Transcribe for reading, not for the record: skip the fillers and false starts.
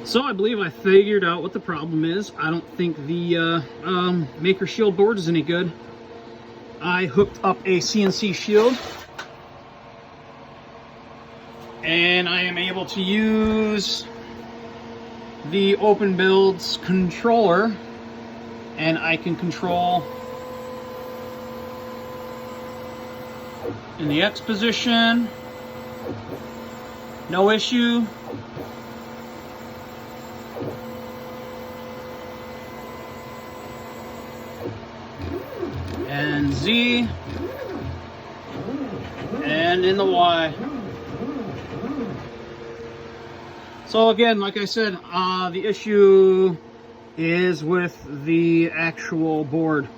So I believe I figured out what the problem is. I don't think the Maker Shield board is any good. I hooked up a CNC Shield, and I am able to use the Open Builds controller, and I can control in the X position, no issue. And Z, and in the Y. So again, like I said, the issue is with the actual board.